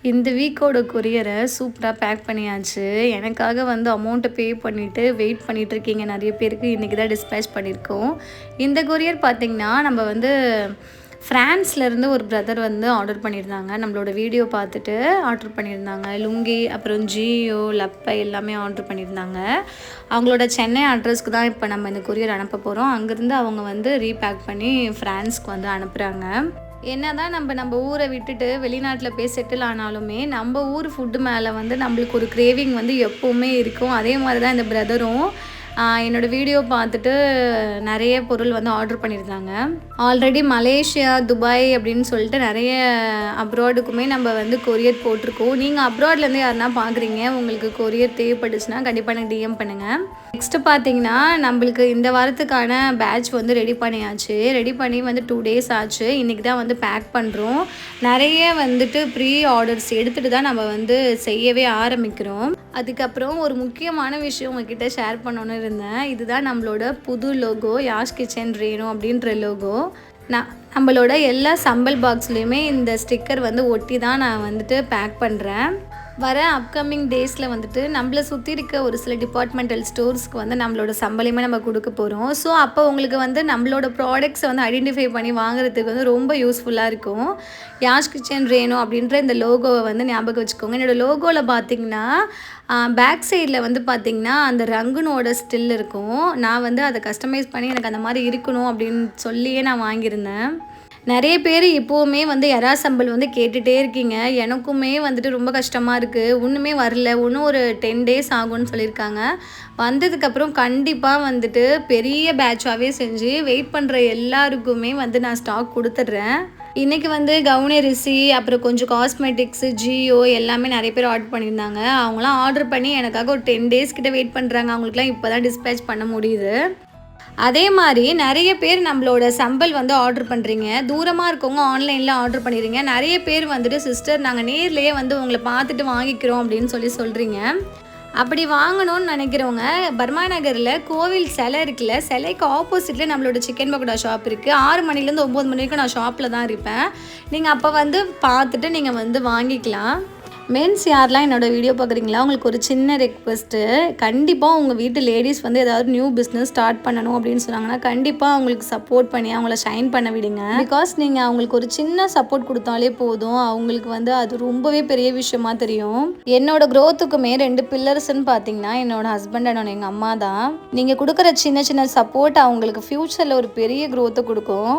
இந்த வீக்கோட கொரியரை சூப்பராக பேக் பண்ணியாச்சு. எனக்காக வந்து அமௌண்ட்டை பே பண்ணிவிட்டு வெயிட் பண்ணிகிட்ருக்கீங்க நிறைய பேருக்கு. இன்றைக்கி தான் டிஸ்பேச் பண்ணியிருக்கோம். இந்த கொரியர் பார்த்திங்கன்னா நம்ம வந்து ஃப்ரான்ஸ்லேருந்து ஒரு பிரதர் வந்து ஆர்டர் பண்ணியிருந்தாங்க. நம்மளோட வீடியோ பார்த்துட்டு ஆர்டர் பண்ணியிருந்தாங்க. லுங்கி அப்புறம் ஜியோ லப்பை எல்லாமே ஆர்டர் பண்ணியிருந்தாங்க. அவங்களோட சென்னை அட்ரஸ்க்கு தான் இப்போ நம்ம இந்த கொரியர் அனுப்ப போகிறோம். அங்கேருந்து அவங்க வந்து ரீபேக் பண்ணி ஃப்ரான்ஸ்க்கு வந்து அனுப்புகிறாங்க. என்னதான் நம்ம ஊரை விட்டுட்டு வெளிநாட்டில் போய் செட்டில் ஆனாலுமே நம்ம ஊர் ஃபுட்டு மேலே வந்து நம்மளுக்கு ஒரு கிரேவிங் வந்து எப்போவுமே இருக்கும். அதே மாதிரி தான் இந்த பிரதரும் என்னோடய வீடியோ பார்த்துட்டு நிறைய பொருள் வந்து ஆர்டர் பண்ணியிருந்தாங்க. ஆல்ரெடி மலேசியா, துபாய் அப்படின்னு சொல்லிட்டு நிறைய அப்ராடுக்குமே நம்ம வந்து கொரியர் போட்டிருக்கோம். நீங்கள் அப்ராட்லேருந்து யாருன்னா பார்க்குறீங்க, உங்களுக்கு கொரியர் தேவைப்பட்டுச்சுன்னா கண்டிப்பாக எனக்கு டிஎம் பண்ணுங்கள். நெக்ஸ்ட்டு பார்த்தீங்கன்னா நம்மளுக்கு இந்த வாரத்துக்கான பேட்ச் வந்து ரெடி பண்ணியாச்சு. ரெடி பண்ணி வந்து 2 days ஆச்சு. இன்றைக்கி தான் வந்து பேக் பண்ணுறோம். நிறைய வந்துட்டு ப்ரீ ஆர்டர்ஸ் எடுத்துகிட்டு தான் நம்ம வந்து செய்யவே ஆரம்பிக்கிறோம். அதுக்கப்புறம் ஒரு முக்கியமான விஷயம் உங்ககிட்ட ஷேர் பண்ணணுன்னு இருந்தேன். இதுதான் நம்மளோட புது லோகோ, யாஷ் கிச்சன் ரேணு அப்படின்ற லோகோ. நம்மளோட எல்லா சம்பல் பாக்ஸ்லேயுமே இந்த ஸ்டிக்கர் வந்து ஒட்டி தான் நான் வந்துட்டு பேக் பண்ணுறேன். வர அப்கமிங் டேஸில் வந்துட்டு நம்மளை சுற்றி இருக்க ஒரு சில டிபார்ட்மெண்டல் ஸ்டோர்ஸ்க்கு வந்து நம்மளோட சம்பளமே நம்ம கொடுக்க போகிறோம். ஸோ அப்போ உங்களுக்கு வந்து நம்மளோட ப்ராடக்ட்ஸை வந்து ஐடென்டிஃபை பண்ணி வாங்குறதுக்கு வந்து ரொம்ப யூஸ்ஃபுல்லாக இருக்கும். யாஷ் கிச்சன் ரேணு அப்படின்ற இந்த லோகோவை வந்து ஞாபகம் வச்சுக்கோங்க. என்னோடய லோகோவில் பார்த்திங்கன்னா பேக் சைடில் வந்து பார்த்திங்கன்னா அந்த ரங்குனோட ஸ்டில் இருக்கும். நான் வந்து அதை கஸ்டமைஸ் பண்ணி எனக்கு அந்த மாதிரி இருக்கணும் அப்படின்னு சொல்லியே நான் வாங்கியிருந்தேன். நிறைய பேர் இப்போவுமே வந்து எறா சம்பல் வந்து கேட்டுகிட்டே இருக்கீங்க. எனக்குமே வந்துட்டு ரொம்ப கஷ்டமாக இருக்குது. ஒன்றுமே வரல, இன்னும் ஒரு 10 days ஆகும்னு சொல்லியிருக்காங்க. வந்ததுக்கப்புறம் கண்டிப்பாக வந்துட்டு பெரிய பேட்சாகவே செஞ்சு வெயிட் பண்ணுற எல்லாருக்குமே வந்து நான் ஸ்டாக் கொடுத்துட்றேன். இன்றைக்கி வந்து கவுனி ரிசி அப்புறம் கொஞ்சம் காஸ்மெட்டிக்ஸு, ஜியோ எல்லாமே நிறைய பேர் ஆர்டர் பண்ணியிருந்தாங்க. அவங்களாம் ஆர்டர் பண்ணி எனக்காக ஒரு 10 days கிட்ட வெயிட் பண்ணுறாங்க. அவங்களுக்குலாம் இப்போ தான் டிஸ்பேச் பண்ண முடியுது. அதே மாதிரி நிறைய பேர் நம்மளோட சம்பல் வந்து ஆர்டர் பண்ணுறீங்க. தூரமாக இருக்கவங்க ஆன்லைனில் ஆர்டர் பண்ணிடுறீங்க. நிறைய பேர் வந்துட்டு சிஸ்டர் நாங்கள் நேர்லேயே வந்து உங்களை பார்த்துட்டு வாங்கிக்கிறோம் அப்படின்னு சொல்கிறீங்க. அப்படி வாங்கணும்னு நினைக்கிறவங்க பர்மா நகரில் கோவில் சிலை இருக்குல்ல, சிலைக்கு ஆப்போசிட்டில் நம்மளோட சிக்கன் பக்கோடா ஷாப் இருக்குது. 6 மணிலேருந்து 9 மணி வரைக்கும் நான் ஷாப்பில் தான் இருப்பேன். நீங்கள் அப்போ வந்து பார்த்துட்டு நீங்கள் வந்து வாங்கிக்கலாம். மென்ஸ் யாரெலாம் என்னோடய வீடியோ பார்க்குறீங்களா, உங்களுக்கு ஒரு சின்ன ரெக்வெஸ்ட்டு. கண்டிப்பாக உங்கள் வீட்டு லேடிஸ் வந்து ஏதாவது நியூ பிஸ்னஸ் ஸ்டார்ட் பண்ணணும் அப்படின்னு சொன்னாங்கன்னா கண்டிப்பாக அவங்களுக்கு சப்போர்ட் பண்ணி அவங்கள ஷைன் பண்ண விடுங்க. பிகாஸ் நீங்கள் அவங்களுக்கு ஒரு சின்ன சப்போர்ட் கொடுத்தாலே போதும், அவங்களுக்கு வந்து அது ரொம்பவே பெரிய விஷயமா தெரியும். என்னோட க்ரோத்துக்குமே 2 பில்லர்ஸ்ன்னு பார்த்தீங்கன்னா என்னோட ஹஸ்பண்ட் அண்ட் எங்கள் அம்மா தான். நீங்கள் கொடுக்குற சின்ன சின்ன சப்போர்ட் அவங்களுக்கு ஃப்யூச்சரில் ஒரு பெரிய க்ரோத்தை கொடுக்கும்.